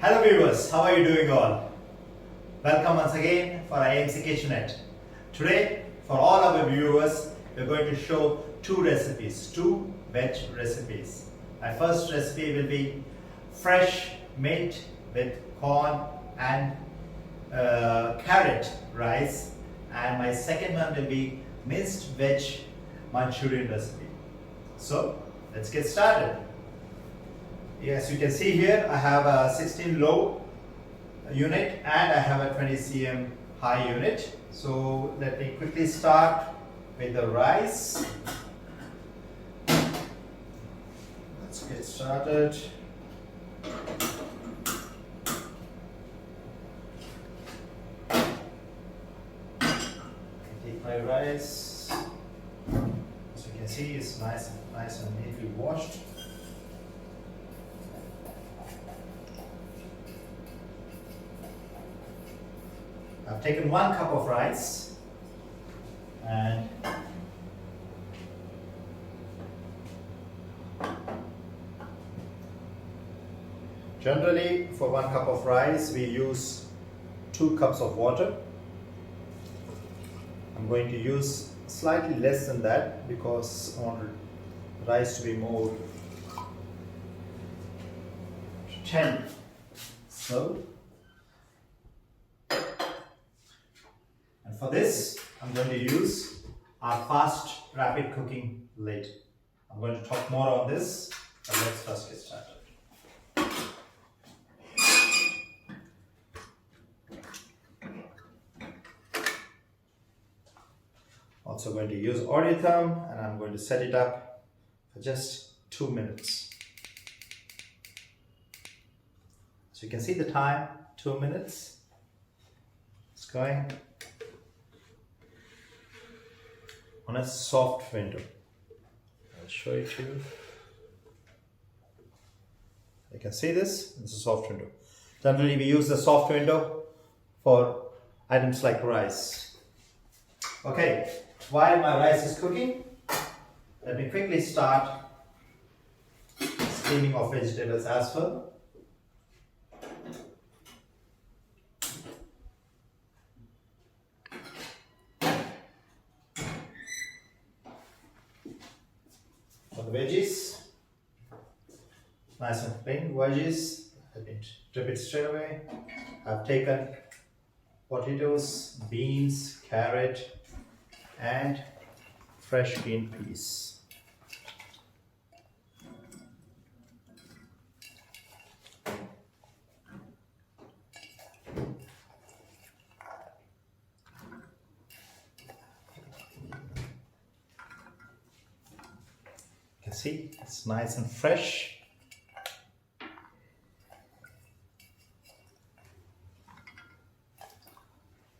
Hello viewers, how are you doing all? Welcome once again for AMC Kitchenette. Today, for all our viewers, we're going to show two recipes, two veg recipes. My first recipe will be fresh mint with corn and carrot rice, and my second one will be minced veg Manchurian recipe. So, let's get started. As you can see here, I have a 16 low unit and I have a 20 cm high unit. So let me quickly start with the rice. Let's get started. Take my rice. As you can see, it's nice and neatly washed. I've taken 1 cup of rice and generally for 1 cup of rice we use 2 cups of water. I'm going to use slightly less than that because I want the rice to be more tender. So, and for this, I'm going to use our fast rapid cooking lid. I'm going to talk more on this, but let's first get started. Also going to use Oreo and I'm going to set it up for just 2 minutes. So you can see the time, 2 minutes. It's going on a soft window. I'll show it to you. You can see this, it's a soft window. Generally we use the soft window for items like rice. Okay, while my rice is cooking, let me quickly start steaming of vegetables as well. For the veggies, nice and plain veggies, let me dip it straight away. I've taken potatoes, beans, carrot and fresh green peas. You can see it's nice and fresh.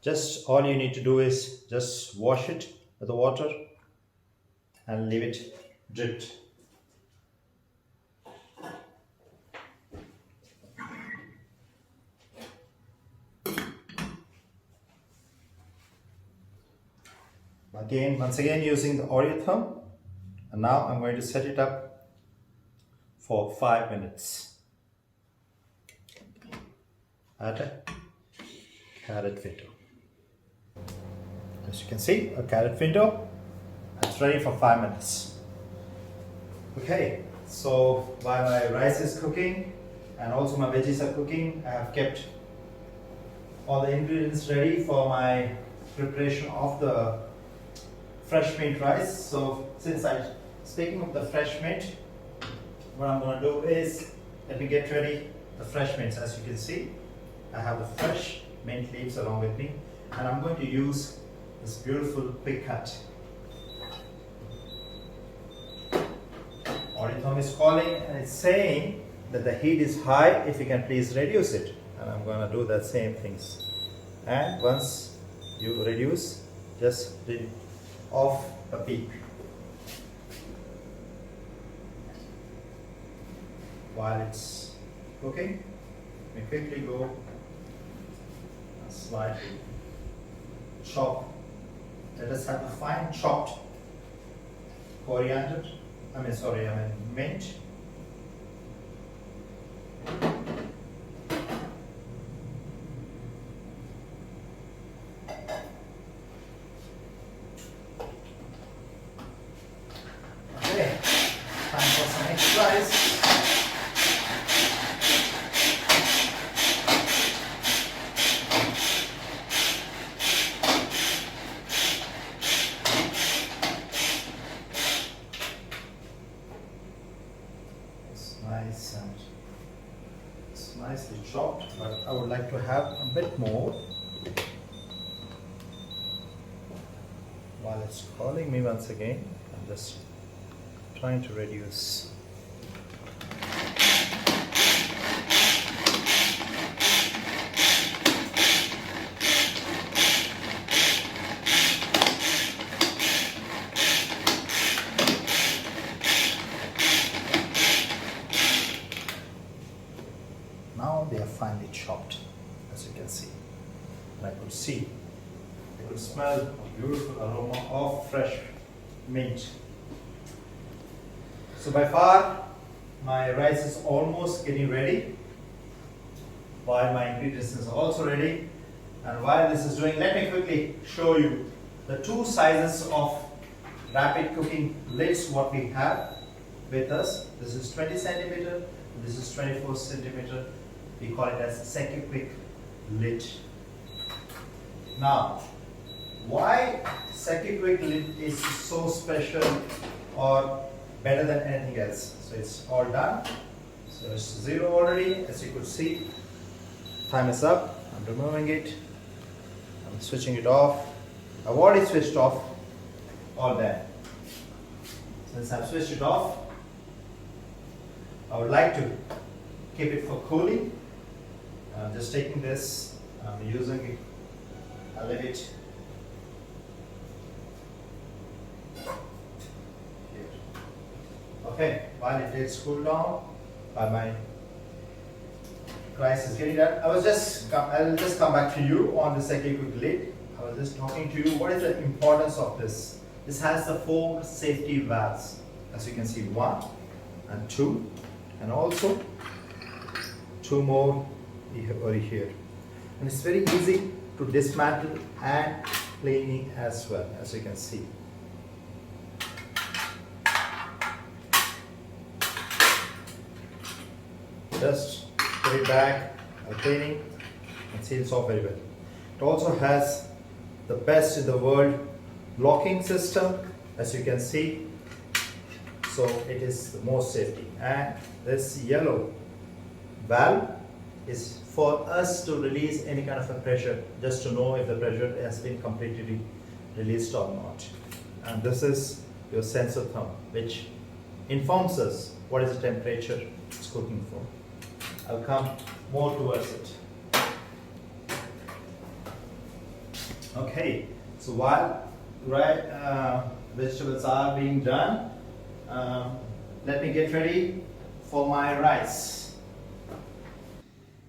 Just all you need to do is just wash it with the water and leave it dripped. Once again using the Oreo thumb, and now I'm going to set it up for 5 minutes at a carrot window. As you can see, a carrot window, it's ready for 5 minutes. Okay, so while my rice is cooking and also my veggies are cooking, I have kept all the ingredients ready for my preparation of the fresh mint rice. So speaking of the fresh mint, what I'm going to do is, let me get ready the fresh mints. As you can see, I have the fresh mint leaves along with me, and I'm going to use this beautiful quick cut. Oreo is calling and it's saying that the heat is high, if you can please reduce it. And I'm going to do that same things. And once you reduce, just off the peak. While it's cooking, we quickly go and slightly chop. Let us have a fine chopped coriander, mint. nicely chopped, but I would like to have a bit more. While it's calling me once again, I'm just trying to reduce. Now they are finely chopped, as you can see. And I could smell a beautiful aroma of fresh mint. So by far, my rice is almost getting ready, while my ingredients are also ready. And while this is doing, let me quickly show you the two sizes of rapid cooking lids what we have with us. This is 20 centimeter, this is 24 centimeter. We call it as Quick lid. Now, why Quick lid is so special or better than anything else? So it's all done. So it's 0 already, as you could see. Time is up. I'm removing it. I'm switching it off. I've already switched off all that. Since I've switched it off, I would like to keep it for cooling. I'm just taking this, I'm using it, I'll let it here. Okay, while it gets cooled down, while my rice is getting done, I'll just come back to you on the second quick lid. I was just talking to you, what is the importance of this? This has the 4 safety valves, as you can see, 1 and 2, and also 2 more over here, and it's very easy to dismantle and cleaning as well, as you can see. Just put it back, cleaning, and seals off very well. It also has the best in the world locking system, as you can see, so it is the most safety. And this yellow valve is for us to release any kind of a pressure, just to know if the pressure has been completely released or not. And this is your sensor thumb, which informs us what is the temperature it's cooking for. I'll come more towards it. Okay, so while vegetables are being done, let me get ready for my rice.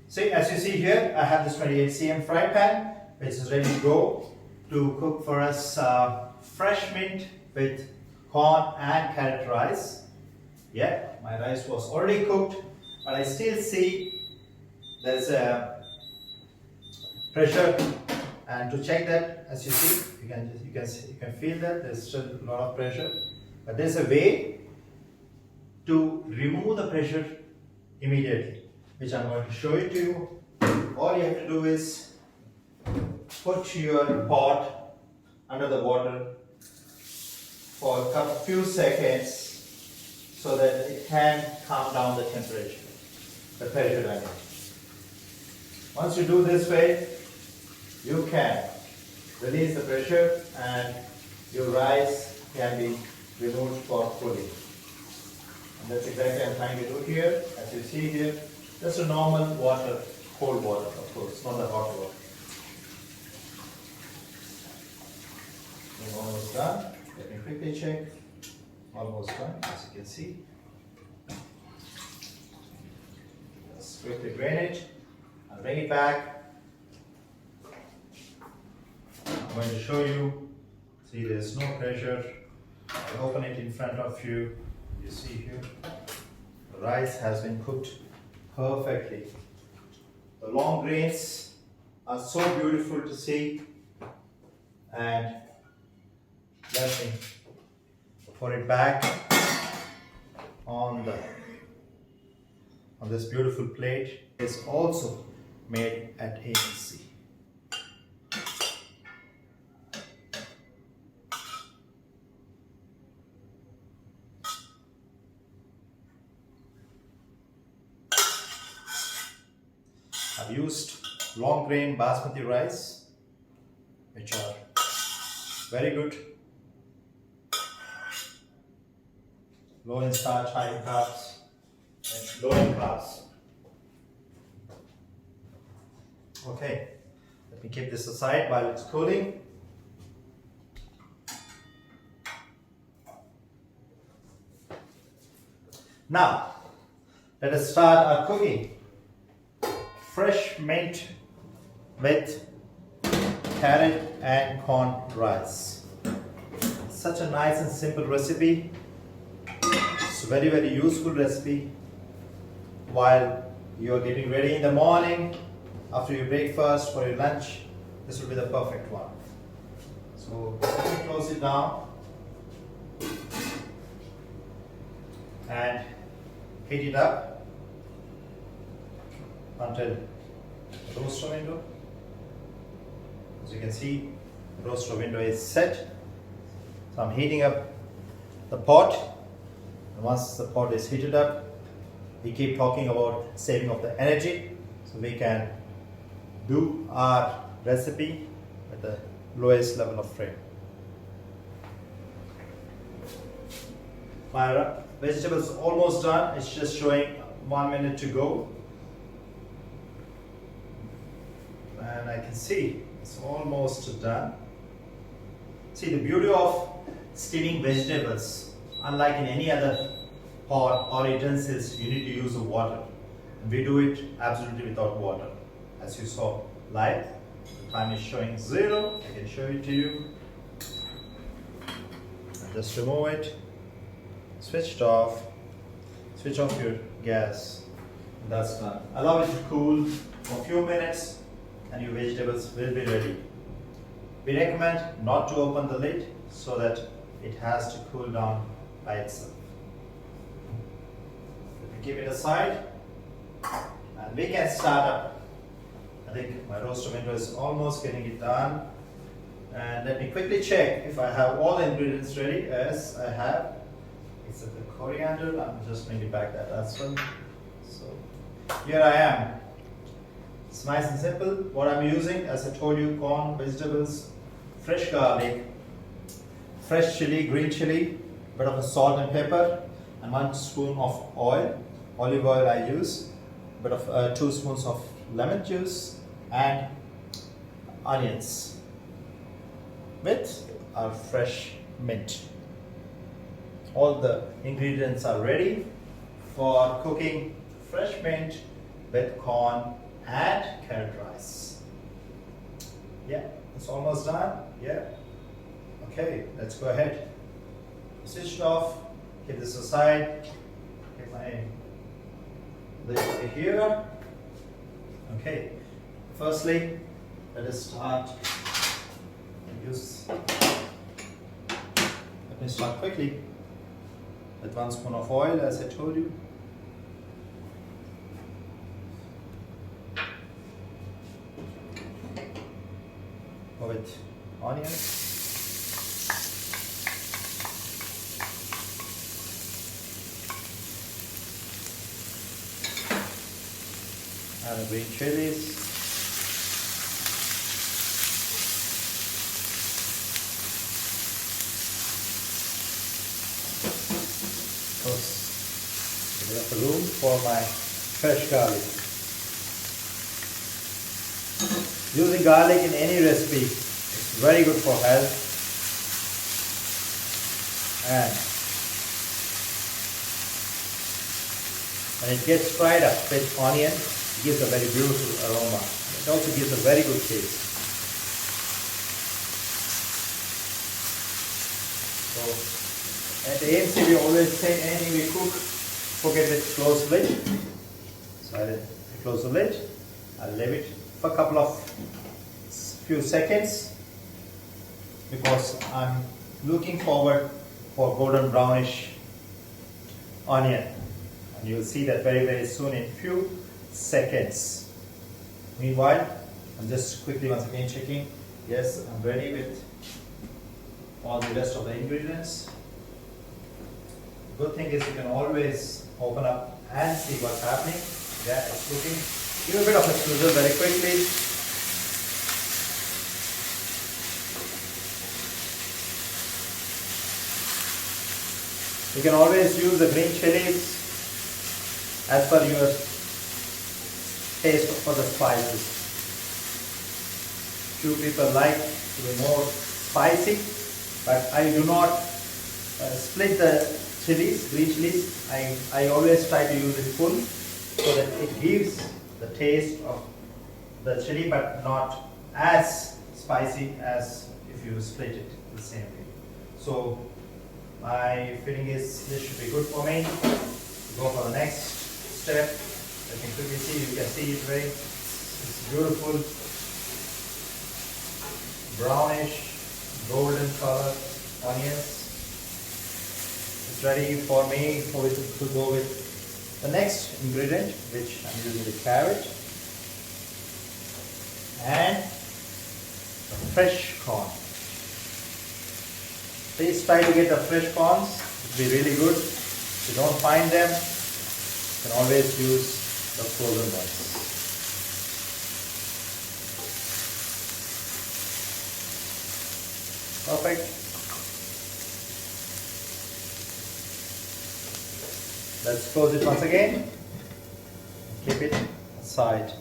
See, as you see here, I have this 28 cm fry pan, which is ready to go to cook for us fresh mint with corn and carrot rice. Yeah, my rice was already cooked, but I still see there's a pressure. And to check that, as you see, you can feel that there's still a lot of pressure. But there's a way to remove the pressure immediately, which I'm going to show it to you. All you have to do is put your pot under the water for a few seconds so that it can calm down the temperature, the pressure level. Once you do this way, you can release the pressure and your rice can be removed for cooling. And that's exactly what I'm trying to do here. As you see here, just a normal water, cold water, of course, not the hot water. We're almost done. Let me quickly check. Almost done, as you can see. Just quickly drain it and bring it back. I'm going to show you. See, there's no pressure. I'll open it in front of you. You see here, the rice has been cooked perfectly. The long grains are so beautiful to see. And let me put it back on this beautiful plate. It's also made at AMC. I've used long grain basmati rice, which are very good, low in starch, high in carbs, and low in carbs. Okay, let me keep this aside while it's cooling. Now, let us start our cooking. Fresh mint with carrot and corn rice. Such a nice and simple recipe. It's a very, very useful recipe while you are getting ready in the morning, after your breakfast, for your lunch. This will be the perfect one. So let me close it down and heat it up until the roaster window. As you can see, the roaster window is set. So I'm heating up the pot, and once the pot is heated up, we keep talking about saving of the energy, so we can do our recipe at the lowest level of flame. My vegetables almost done. It's just showing 1 minute to go, and I can see it's almost done. See, the beauty of steaming vegetables, unlike in any other pot or utensils, you need to use the water, and we do it absolutely without water. As you saw live, the time is showing 0. I can show it to you. And just remove it, switch it off, switch off your gas, and that's done. Allow it to cool for a few minutes and your vegetables will be ready. We recommend not to open the lid so that it has to cool down by itself. Let me keep it aside and we can start up. I think my roaster window is almost getting it done, and let me quickly check if I have all the ingredients ready. Yes, I have. Except the coriander. I'm just going to back that as well. So here I am. It's nice and simple. What I'm using, as I told you, corn, vegetables, fresh garlic, fresh chili, green chili, bit of a salt and pepper, and 1 spoon of oil. Olive oil I use. Bit of 2 spoons of lemon juice and onions with our fresh mint. All the ingredients are ready for cooking fresh mint with corn and carrot rice. Yeah, it's almost done. Yeah. Okay, let's go ahead. Switch it off. Keep this aside. Get my lid over here. Okay, firstly, let us start. Let me start quickly with 1 spoon of oil, as I told you. Go with onions. And green chilies. Of course, a bit of room for my fresh garlic. Using garlic in any recipe is very good for health, and when it gets fried up with onion, it gives a very beautiful aroma. It also gives a very good taste. So at the AMC we always say anything we cook it with closed lid. So I close the lid. I'll leave it for a couple of few seconds because I'm looking forward for golden brownish onion, and you'll see that very, very soon in few seconds. Meanwhile, I'm just quickly once again checking. Yes, I'm ready with all the rest of the ingredients. The good thing is you can always open up and see what's happening. Yeah, it's cooking. Give a bit of a sizzle very quickly. You can always use the green chilies as per your taste for the spices. Few people like to be more spicy, but I do not split the chilies, green chilies. I always try to use it full so that it gives the taste of the chili, but not as spicy as if you split it the same way. So my feeling is this should be good for me. Go for the next step. Let me quickly see. You can see it very. It's beautiful, brownish, golden color onions. It's ready for me to go with the next ingredient, which I'm using the carrot and the fresh corn. Please try to get the fresh corns. It will be really good. If you don't find them, you can always use the frozen ones. Perfect. Let's close it once again. Keep it aside.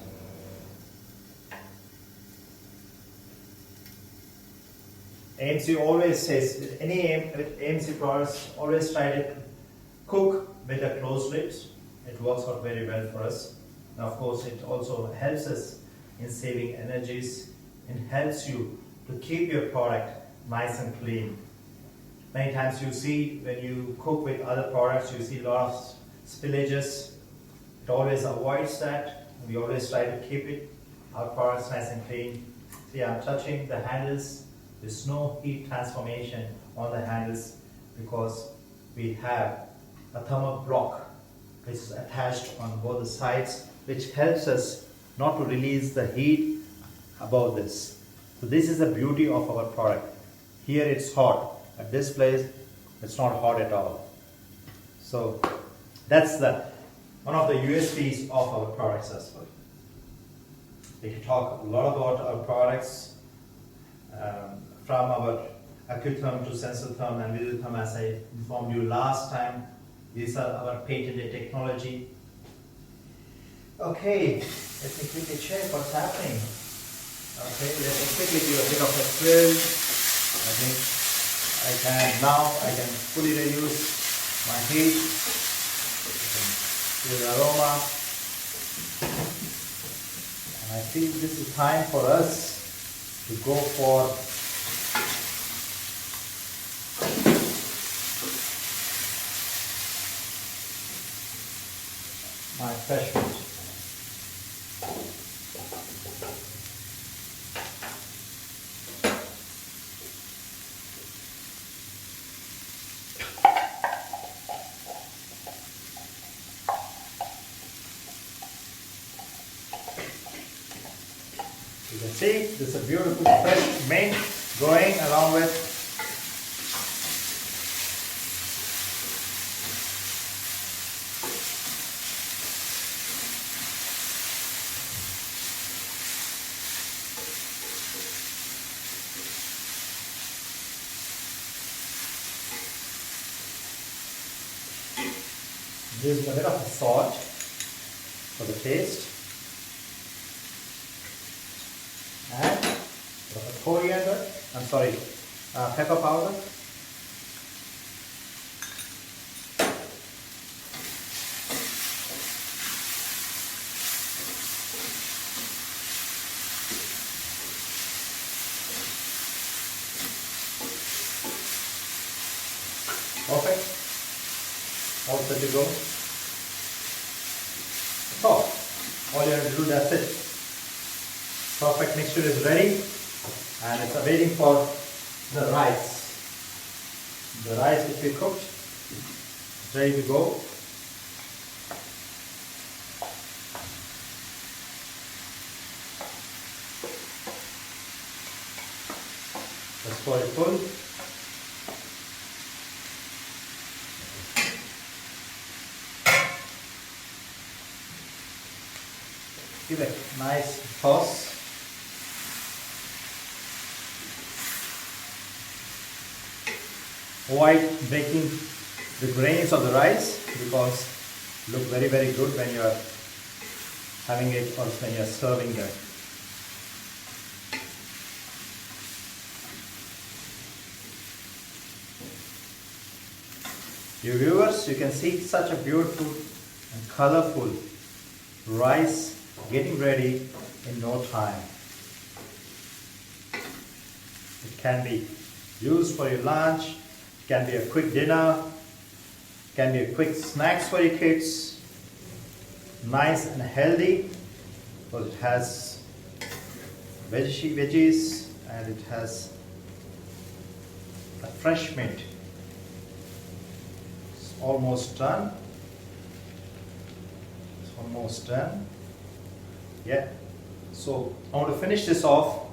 AMC always says, any AMC products always try to cook with a closed lid. It works out very well for us. And of course, it also helps us in saving energies and helps you to keep your product nice and clean. Many times you see when you cook with other products, you see a lot of spillages. It always avoids that. We always try to keep our products nice and clean. See, I'm touching the handles. There's no heat transformation on the handles because we have a thermal block which is attached on both the sides, which helps us not to release the heat above this. So this is the beauty of our product. Here it's hot. At this place, it's not hot at all. So that's one of the USPs of our products as well. We can talk a lot about our products. From our Acutherm to Sensotherm and Visitherm, as I informed you last time, these are our patented technology. Okay, let me quickly check what's happening. Okay, let me quickly do a bit of a grill. I think I can fully reduce my heat. Feel the aroma. And I think this is time for us to go for my fresh fruit. You can see this is a beautiful fresh mint going along with using a bit of salt for the taste and a bit of coriander, pepper powder. Perfect. All set to go. So, all you have to do, that's it. Perfect mixture is ready and it's waiting for the rice. The rice which we cooked is ready to go. Let's pour it full. give it a nice toss. Avoid breaking the grains of the rice because it look very good when you are having it or when you are serving them. Dear viewers, you can see such a beautiful and colorful rice getting ready in no time. It can be used for your lunch, it can be a quick dinner, it can be a quick snacks for your kids. Nice and healthy because it has veggies and it has a fresh meat. It's almost done. It's almost done. Yeah. So I want to finish this off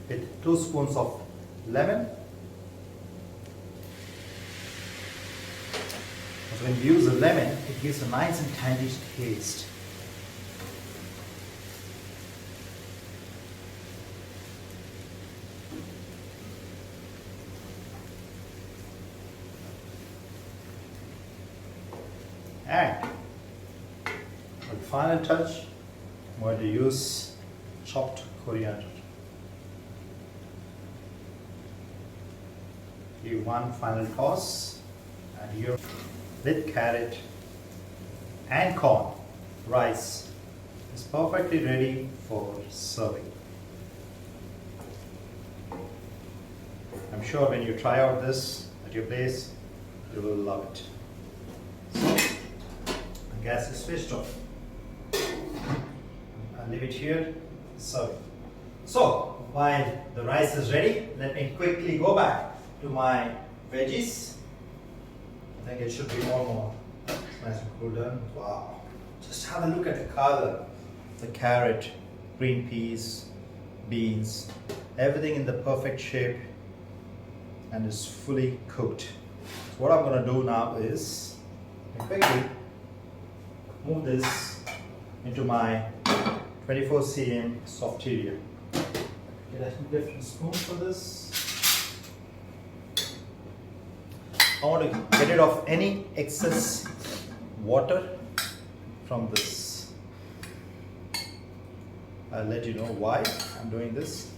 with 2 spoons of lemon. Because when you use a lemon, it gives a nice and tangy taste. And the final touch, I'm going to use chopped coriander. Give one final toss, and here with carrot and corn, rice is perfectly ready for serving. I'm sure when you try out this at your place, you will love it. So, gas is switched off. I'll leave it here, serving. So, while the rice is ready, let me quickly go back to my veggies. I think it should be more. It's nice and cool done. Wow. Just have a look at the color. The carrot, green peas, beans, everything in the perfect shape and is fully cooked. So what I'm going to do now is quickly move this into my 24 cm softeria. Get a different spoon for this. I want to get rid of any excess water from this. I'll let you know why I'm doing this.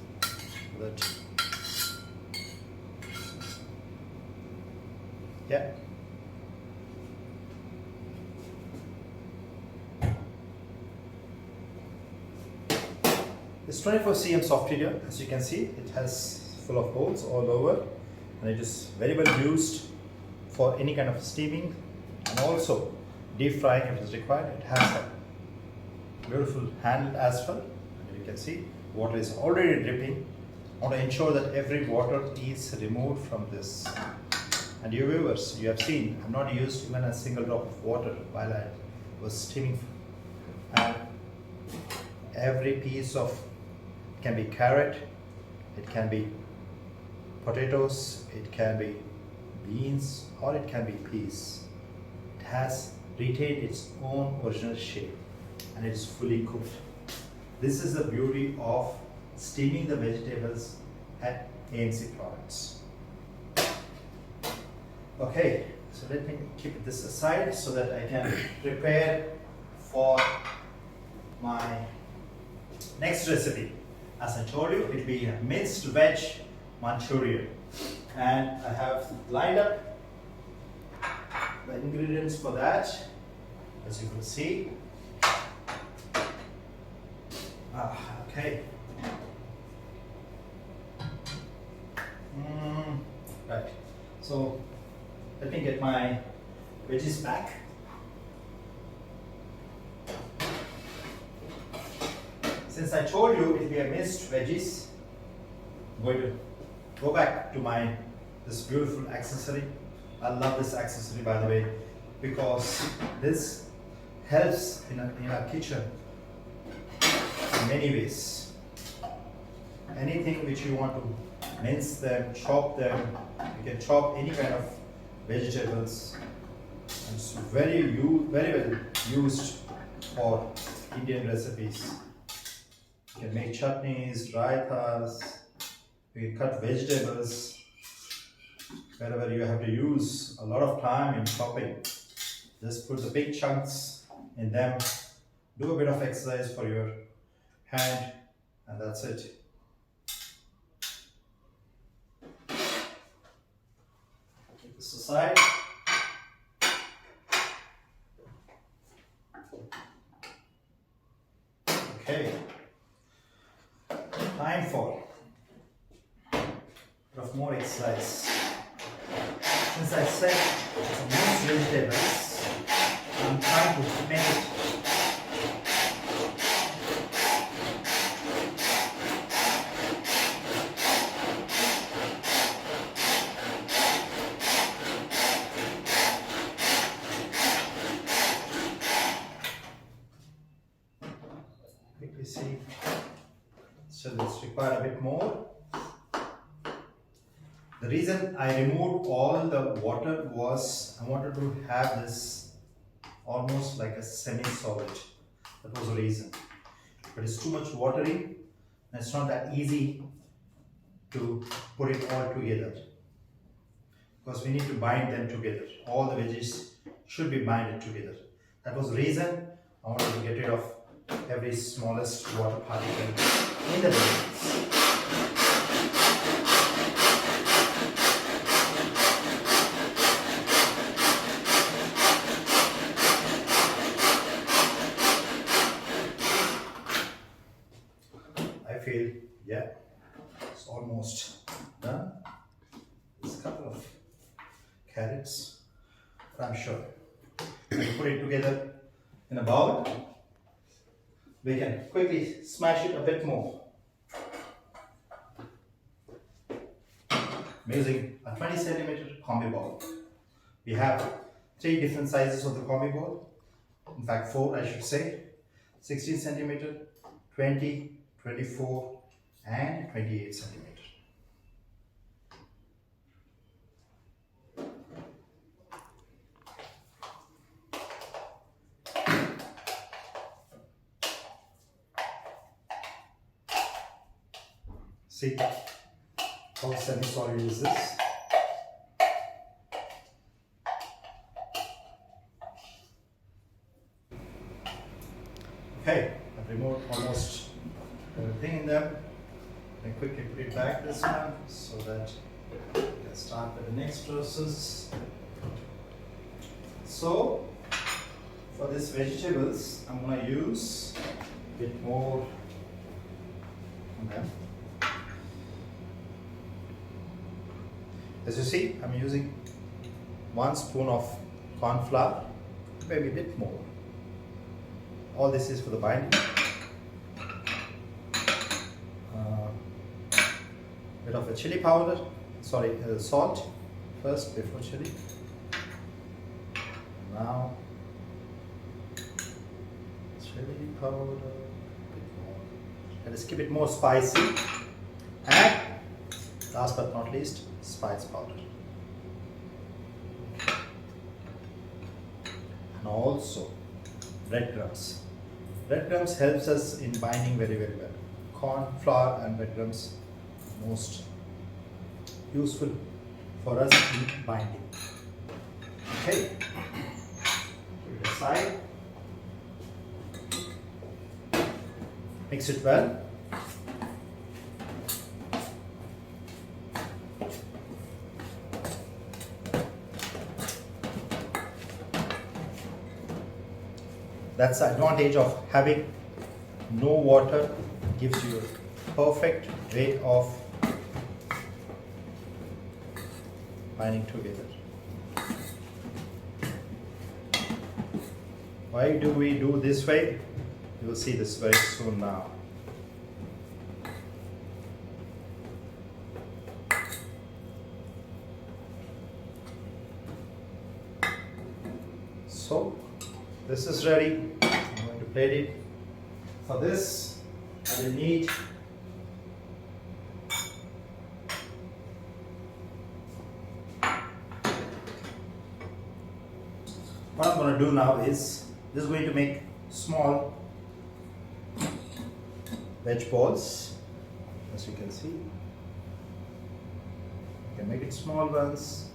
Yeah. This 24 cm softeria, as you can see, it has full of holes all over, and it is very well used for any kind of steaming and also deep frying if it is required. It has a beautiful handle as well. And you can see water is already dripping. I want to ensure that every water is removed from this. And you viewers, you have seen I've not used even a single drop of water while I was steaming. And every piece of, it can be carrot, it can be potatoes, it can be beans, or it can be peas. It has retained its own original shape and it is fully cooked. This is the beauty of steaming the vegetables at AMC products. Okay, so let me keep this aside so that I can prepare for my next recipe. As I told you, it will be a minced veg Manchurian. And I have lined up the ingredients for that, as you can see. Okay. Right. So let me get my veggies back. Since I told you it will be a minced veggies, I'm going to go back to this beautiful accessory. I love this accessory, by the way, because this helps in our kitchen in many ways. Anything which you want to mince them, chop them, you can chop any kind of vegetables. And it's very well used for Indian recipes. You can make chutneys, raitas, you can cut vegetables. Wherever you have to use a lot of time in chopping, just put the big chunks in them, do a bit of exercise for your hand, and that's it. Keep this aside. Okay, time for a bit of more exercise. Since I said most vegetables, I'm trying to make it quickly see. So let's require a bit more. The reason I removed all the water was I wanted to have this almost like a semi-solid. That was the reason. But it's too much watery and it's not that easy to put it all together, because we need to bind them together. All the veggies should be binded together. That was the reason I wanted to get rid of every smallest water particle in the veggies. I feel, yeah, it's almost done. There's a couple of carrots, but I'm sure. We put it together in a bowl. We can quickly smash it a bit more. I'm using a 20 centimeter combi bowl. We have 3 different sizes of the combi bowl. In fact, 4 I should say. 16 centimeter, 20, 24 and 28 centimeter. See how semi-solid is this? Okay, I've removed almost everything in them. I quickly put it back this time so that we can start with the next process. So, for these vegetables, I'm going to use a bit more on them. As you see, I'm using 1 spoon of corn flour, maybe a bit more. All this is for the binding. Bit of a chili powder, salt first before chili. Now, chili powder, a bit more. Let us keep it more spicy. And last but not least, spice powder. And also breadcrumbs. Breadcrumbs helps us in binding very very well. Corn, flour and breadcrumbs most useful for us in binding. Okay, put it aside. Mix it well. That's the advantage of having no water. Gives you a perfect way of binding together. Why do we do this way? You will see this very soon now. So this is ready. I'm going to plate it. For this, I will need what I'm going to do now is this is going to make small veg balls, as you can see. You can make it small ones.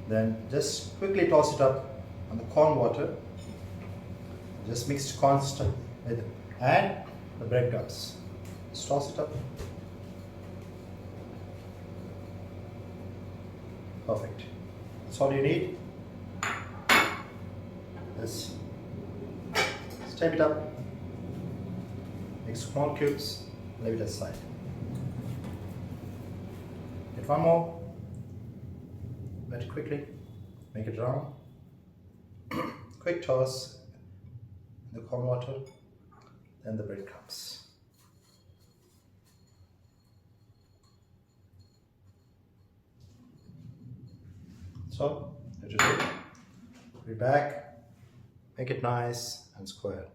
Then just quickly toss it up on the corn water. Just mixed constant with it. And the bread crumbs. Just toss it up. Perfect. That's all you need. Let's tape it up. Make small cubes. Leave it aside. Get one more. Very quickly. Make it round. Quick toss. The corn water. Then the breadcrumbs. So, let it do. Put it back, make it nice and square.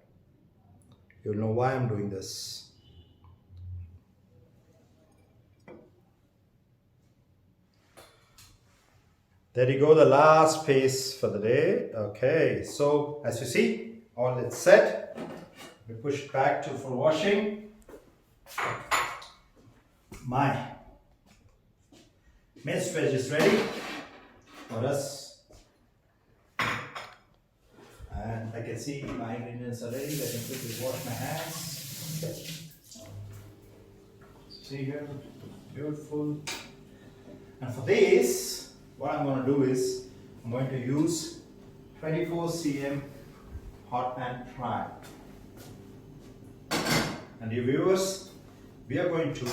You'll know why I'm doing this. There you go, the last piece for the day. Okay, so as you see, all it's set. We push it back to for washing. My minced veg is ready for us. And I can see my ingredients are ready. I can quickly wash my hands. See here, beautiful. And for this, what I'm going to do is I'm going to use 24 cm hot pan fry. And dear viewers, we are going to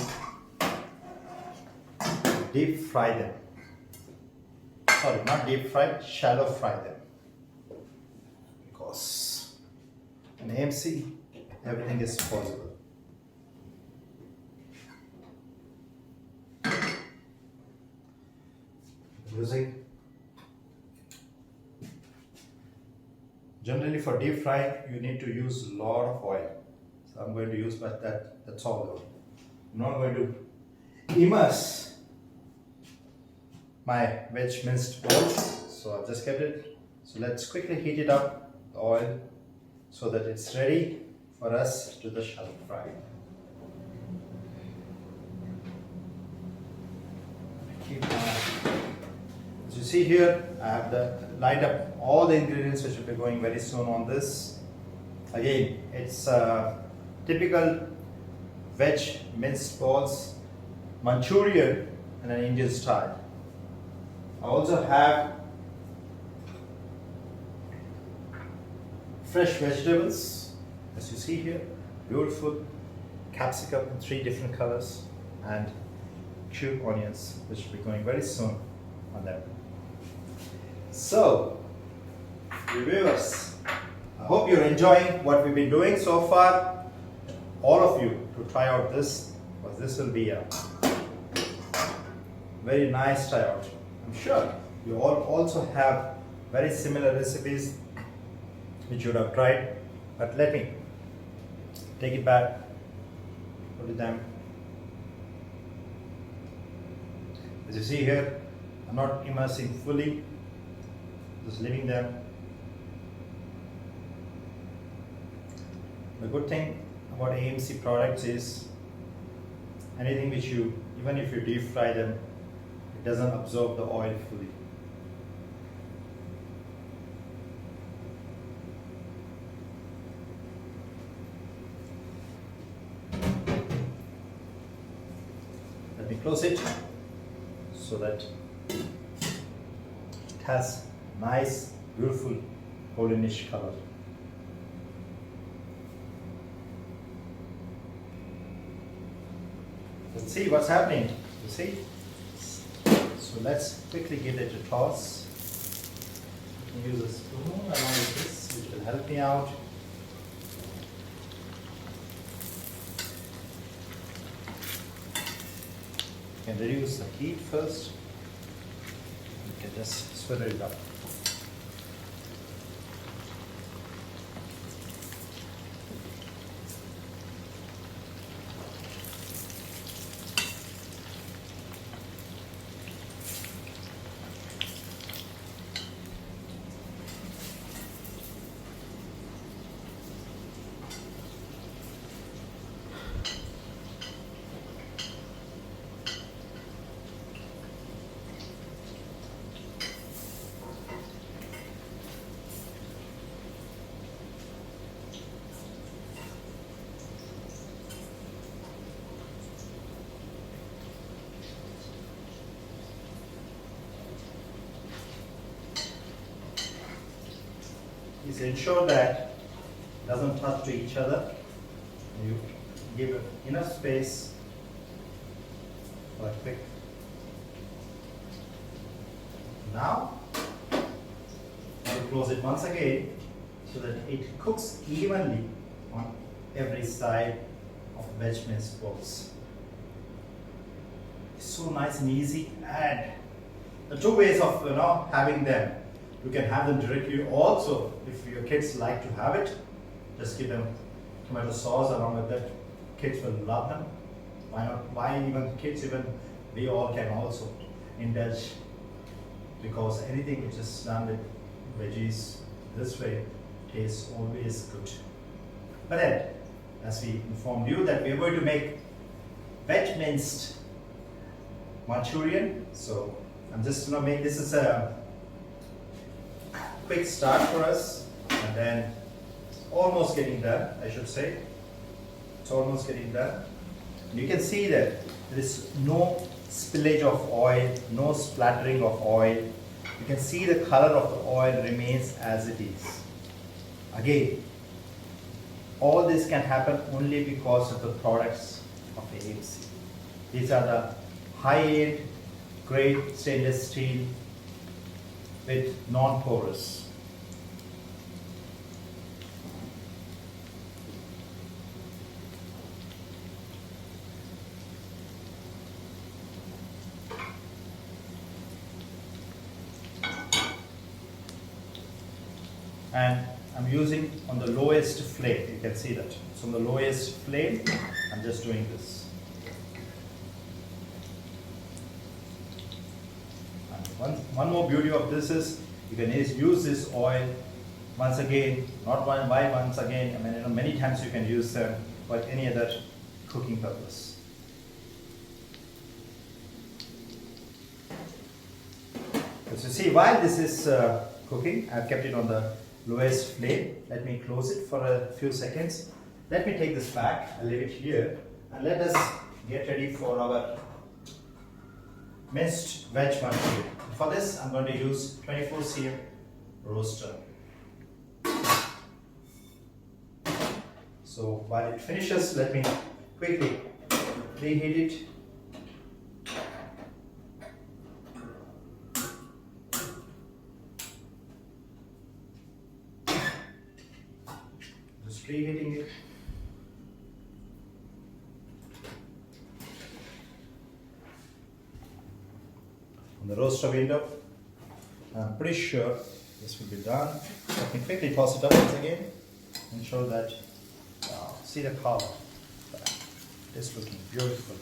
deep fry them. Sorry, not deep fry, shallow fry them. Because in AMC, everything is possible. Generally for deep fry, you need to use a lot of oil. So I'm going to use, but that's all though. I'm not going to immerse my veg minced balls. So I've just kept it. So let's quickly heat it up, the oil, so that it's ready for us to do the shallow fry. As you see here, I have lined up all the ingredients which will be going very soon on this. Again, it's typical veg minced balls, Manchurian and an Indian style. I also have fresh vegetables, as you see here, beautiful capsicum in 3 different colors and cube onions, which will be going very soon on them. So, viewers, I hope you're enjoying what we've been doing so far. All of you to try out this, because this will be a very nice try out. I'm sure you all also have very similar recipes which you would have tried, but let me take it back, put it down. As you see here, I'm not immersing fully, just leaving them. The good thing about AMC products is anything which you, even if you deep fry them, it doesn't absorb the oil fully. Let me close it so that it has nice, beautiful goldenish color. Let's see what's happening. You see? So let's quickly give it a toss. I can use a spoon along with this, which will help me out. You can reduce the heat first. You can just stir it up. is ensure that it doesn't touch to each other. You give enough space for a quick. Now, I will close it once again so that it cooks evenly on every side of the veg minced balls. It's so nice and easy, and the two ways of having them. You can have them directly. Also, if your kids like to have it, just give them tomato sauce along with that. Kids will love them. Why not? Why even kids? Even we all can also indulge, because anything which is done with veggies this way tastes always good. But then, as we informed you that we are going to make veg minced Manchurian, so I'm just going to make this as a quick start for us, and then it's almost getting done, I should say. It's almost getting done. And you can see that there is no spillage of oil, no splattering of oil. You can see the color of the oil remains as it is. Again, all this can happen only because of the products of AMC. These are the high-end grade stainless steel with non-porous. And I'm using on the lowest flame. You can see that. So on the lowest flame, I'm just doing this. And one more beauty of this is you can use this oil once again, not once again. I mean, many times you can use them for any other cooking purpose. As you see, while this is cooking, I've kept it on the lowest flame. Let me close it for a few seconds. Let me take this back, I'll leave it here, and let us get ready for our minced veg Manchurian. For this, I'm going to use 24 cm roaster. So while it finishes, let me quickly preheat it. Preheating it. On the roaster window, I'm pretty sure this will be done. Let me quickly toss it up once again. Ensure that, see the color. It's looking beautiful.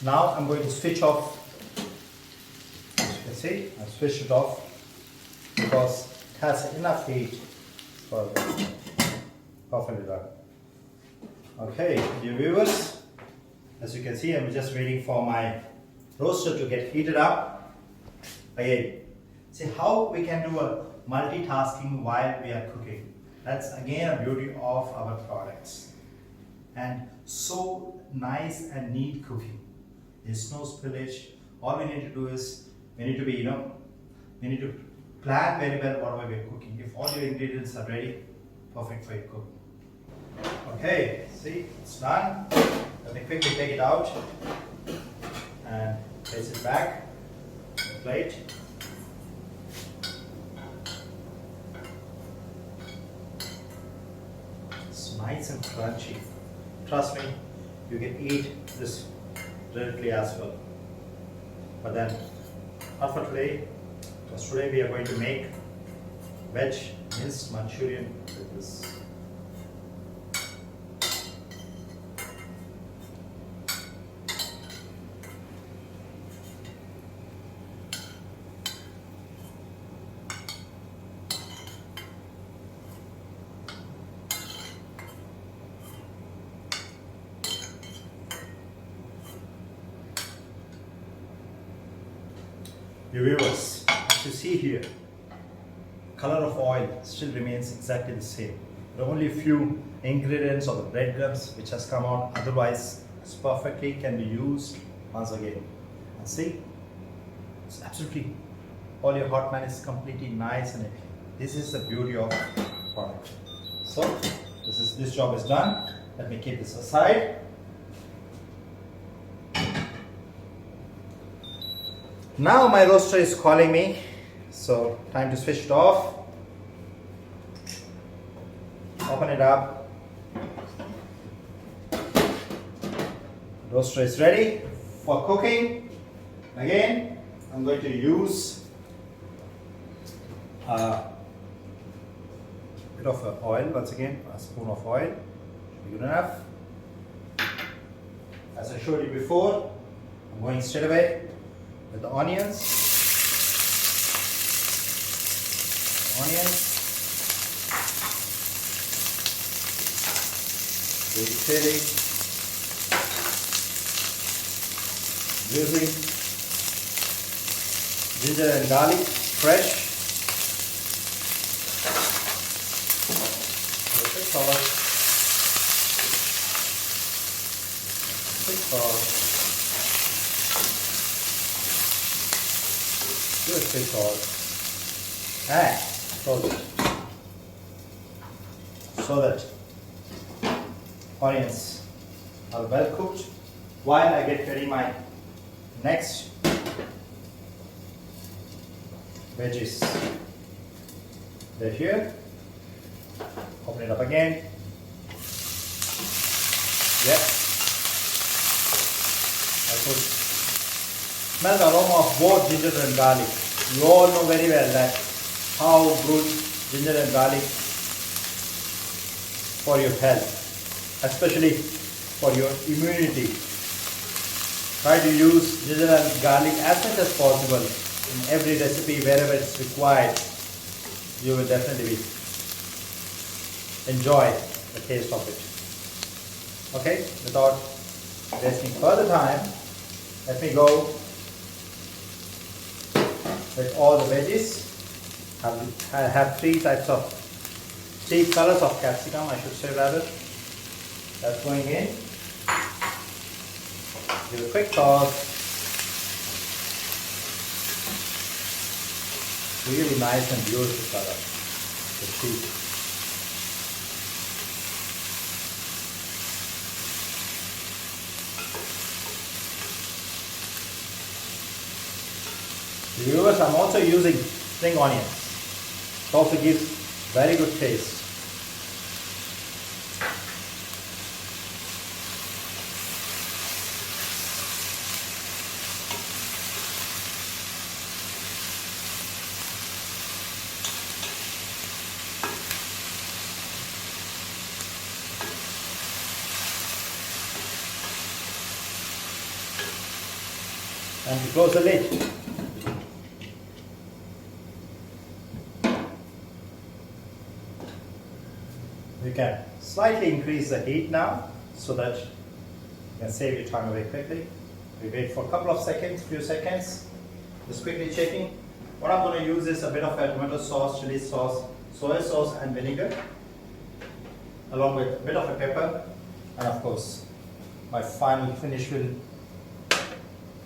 Now I'm going to switch off. As you can see, I've switched it off because it has enough heat for perfectly done. Okay, dear viewers, as you can see, I'm just waiting for my roaster to get heated up. Again, see how we can do a multitasking while we are cooking. That's again a beauty of our products. And so nice and neat cooking. There's no spillage. All we need to do is we need to be, we need to plan very well whatever we're cooking. If all your ingredients are ready, perfect for your cooking. Okay, see, it's done. Let me quickly take it out and place it back on the plate. It's nice and crunchy. Trust me, you can eat this directly as well. But then, not for today, because today we are going to make veg minced Manchurian with this. Your viewers, as you see here, color of oil still remains exactly the same. There are only a few ingredients of the breadcrumbs which has come out, otherwise it's perfectly can be used once again. And see, it's absolutely, all your hot man is completely nice, and this is the beauty of the product. So this job is done. Let me keep this aside. Now my roaster is calling me, so time to switch it off. Open it up. Roaster is ready for cooking. Again, I'm going to use a bit of oil. Once again, a spoon of oil should be good enough. As I showed you before, I'm going straight away with the onions. Green chili, using ginger and garlic, fresh. Good fish sauce. And close it so that onions are well cooked while I get ready my next veggies. They're here. Open it up again. Yep. I could smell the aroma of both ginger and garlic. You all know very well that how good ginger and garlic for your health, especially for your immunity. Try to use ginger and garlic as much as possible in every recipe wherever it's required. You will definitely enjoy the taste of it. Okay, without wasting further time, let me go with all the veggies. I have three colors of capsicum, I should say rather. That's going in. Give a quick toss. Really nice and beautiful color. The sheet. Viewers, I'm also using spring onions. It also gives very good taste. And to close the lid. You can slightly increase the heat now so that you can save your time away quickly. We wait for a couple of seconds, few seconds, just quickly checking. What I'm going to use is a bit of a tomato sauce, chili sauce, soy sauce and vinegar, along with a bit of a pepper, and of course my final finish will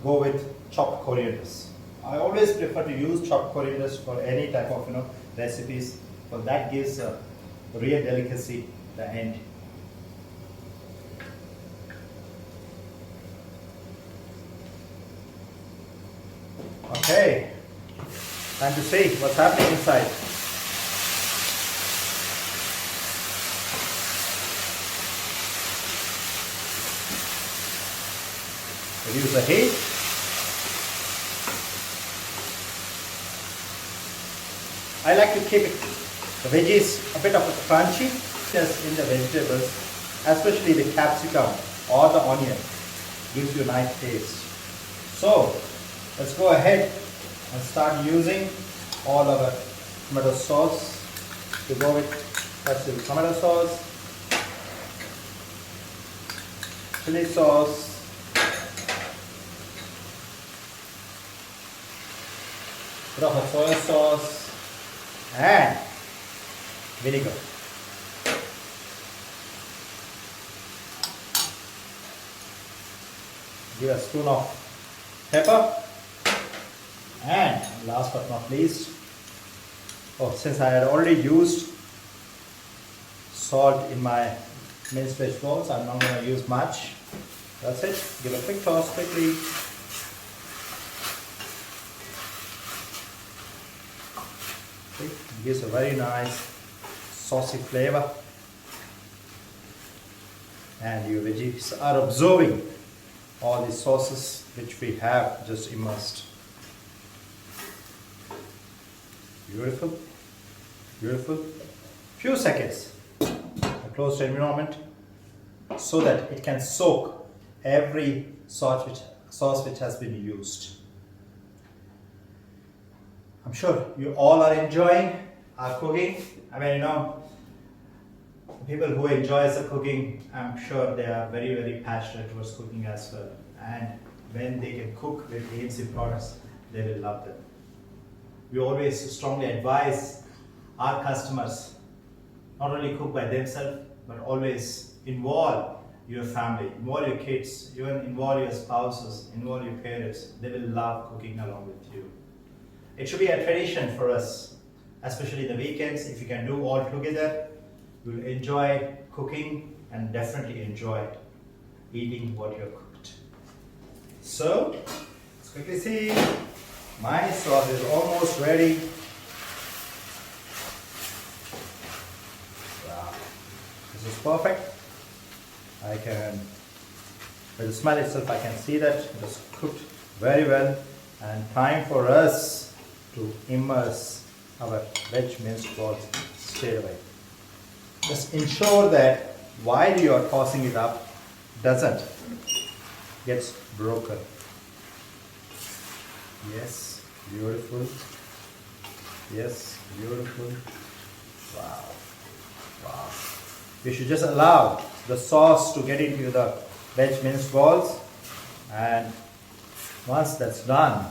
go with chopped corianders. I always prefer to use chopped corianders for any type of recipes, because that gives a real delicacy at the end. Okay, time to see what's happening inside. Reduce the heat. I like to keep the veggies a bit of a crunchy just in the vegetables, especially the capsicum or the onion. Gives you a nice taste. So let's go ahead and start using all our tomato sauce. To go with, first the tomato sauce, chili sauce, bit of a soy sauce and vinegar. Give a spoon of pepper, and last but not least, since I had already used salt in my minced vegetables, I'm not going to use much. That's it. Give a quick toss quickly. It gives a very nice saucy flavor, and your veggies are absorbing all the sauces which we have just immersed. Beautiful, beautiful. Few seconds, a closed environment, so that it can soak every sauce which has been used. I'm sure you all are enjoying our cooking. I mean, people who enjoy the cooking, I'm sure they are very, very passionate towards cooking as well. And when they can cook with AMC products, they will love them. We always strongly advise our customers not only cook by themselves, but always involve your family, involve your kids, even involve your spouses, involve your parents. They will love cooking along with you. It should be a tradition for us, especially in the weekends. If you can do all together, you'll enjoy cooking and definitely enjoy eating what you have cooked. So, let's quickly see. My sauce is almost ready. Wow, this is perfect. With the smell itself, I can see that it is cooked very well, and time for us to immerse our veg minced balls straight away. Just ensure that while you are tossing it up, doesn't get broken. Yes, beautiful. Yes, beautiful. Wow, wow. You should just allow the sauce to get into the veg minced balls, and once that's done,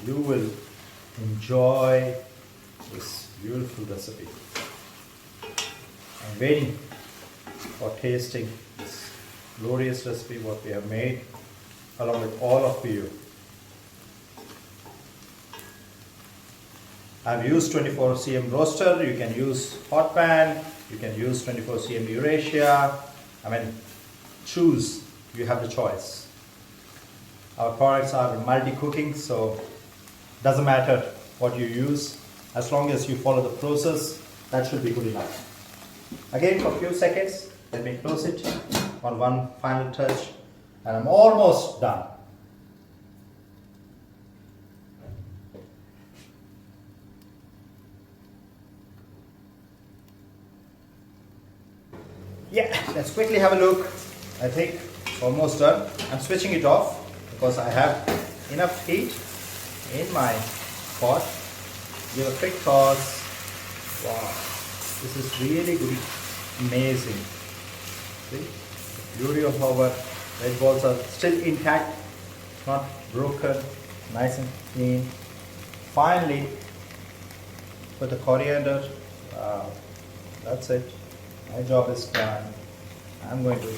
you will enjoy this beautiful recipe. I'm waiting for tasting this glorious recipe what we have made along with all of you. I've used 24 cm roaster. You can use hot pan, you can use 24 cm Eurasia. I mean, choose, you have the choice. Our products are multi-cooking, so doesn't matter what you use, as long as you follow the process, that should be good enough. Again, for a few seconds, let me close it on one final touch, and I'm almost done. Yeah, let's quickly have a look. I think almost done. I'm switching it off because I have enough heat in my pot. Give a quick toss. Wow, this is really good. Amazing. See, the beauty of our veg balls are still intact, not broken, nice and clean. Finally, put the coriander. Wow, that's it. My job is done. I'm going to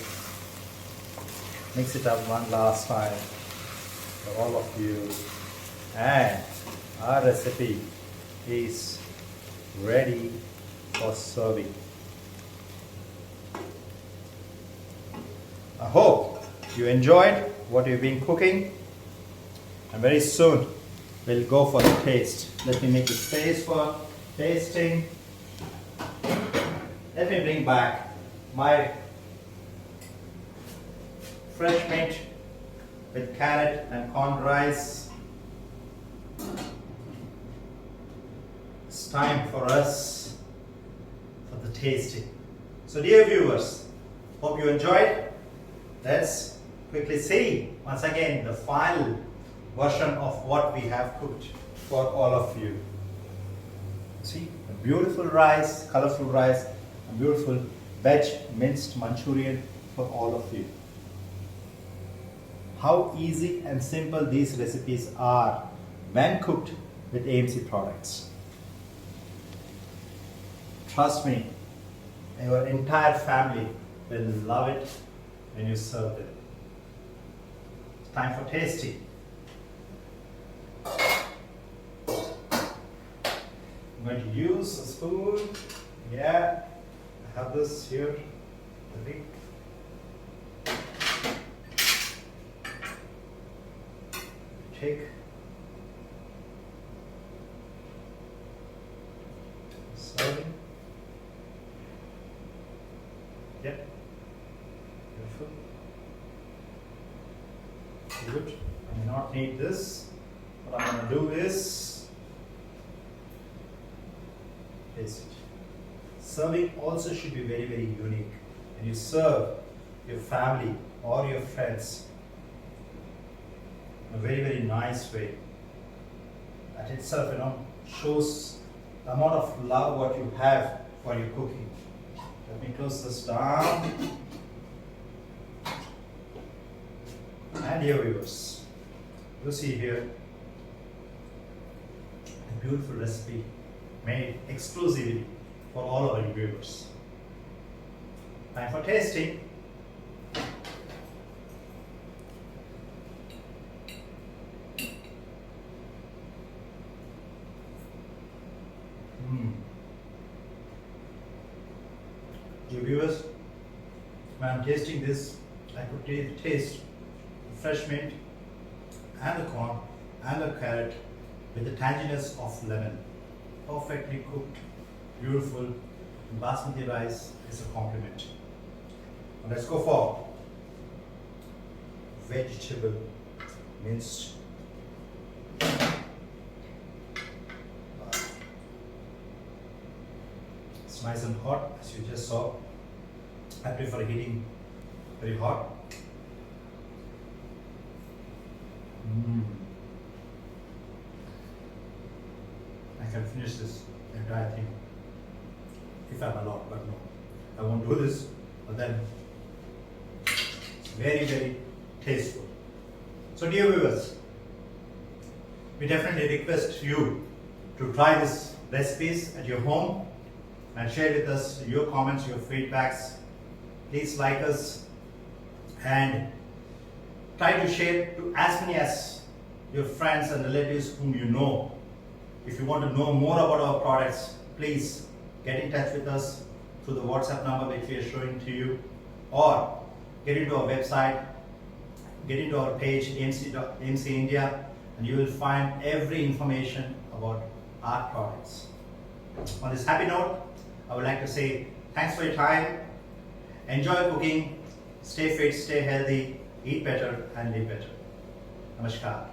mix it up one last time for all of you, and our recipe is ready for serving. I hope you enjoyed what you've been cooking, and very soon we'll go for the taste. Let me make the space for tasting. Let me bring back my fresh mint with carrot and corn rice. It's time for us for the tasting. So dear viewers, hope you enjoyed. Let's quickly see once again the final version of what we have cooked for all of you. See, a beautiful rice, colorful rice, a beautiful veg minced Manchurian for all of you. How easy and simple these recipes are when cooked with AMC products. Trust me, your entire family will love it when you serve it. It's time for tasting. I'm going to use a spoon. Yeah, I have this here. Ready? Take serving. Yep. Beautiful. Good. I may not need this. What I'm going to do is taste it. Serving also should be very, very unique. When you serve your family or your friends in a very, very nice way, that itself, shows the amount of love what you have for your cooking. Let me close this down. And here viewers, you see here a beautiful recipe made exclusively for all our viewers. Time for tasting. Dear viewers, when I'm tasting this, I could taste the fresh mint and the corn and the carrot with the tanginess of lemon. Perfectly cooked, beautiful. Basmati rice is a compliment. Now let's go for vegetable minced. It's nice and hot, as you just saw. I prefer eating very hot. I can finish this entire thing if I'm allowed, but no, I won't do this. But then it's very, very tasteful. So dear viewers, we definitely request you to try these recipes at your home and share with us your comments, your feedbacks. Please like us and try to share to as many as your friends and relatives whom you know. If you want to know more about our products, please get in touch with us through the WhatsApp number which we are showing to you, or get into our website, get into our page AMC India, and you will find every information about our products. On this happy note, I would like to say thanks for your time. Enjoy cooking, stay fit, stay healthy, eat better and live better. Namaskar.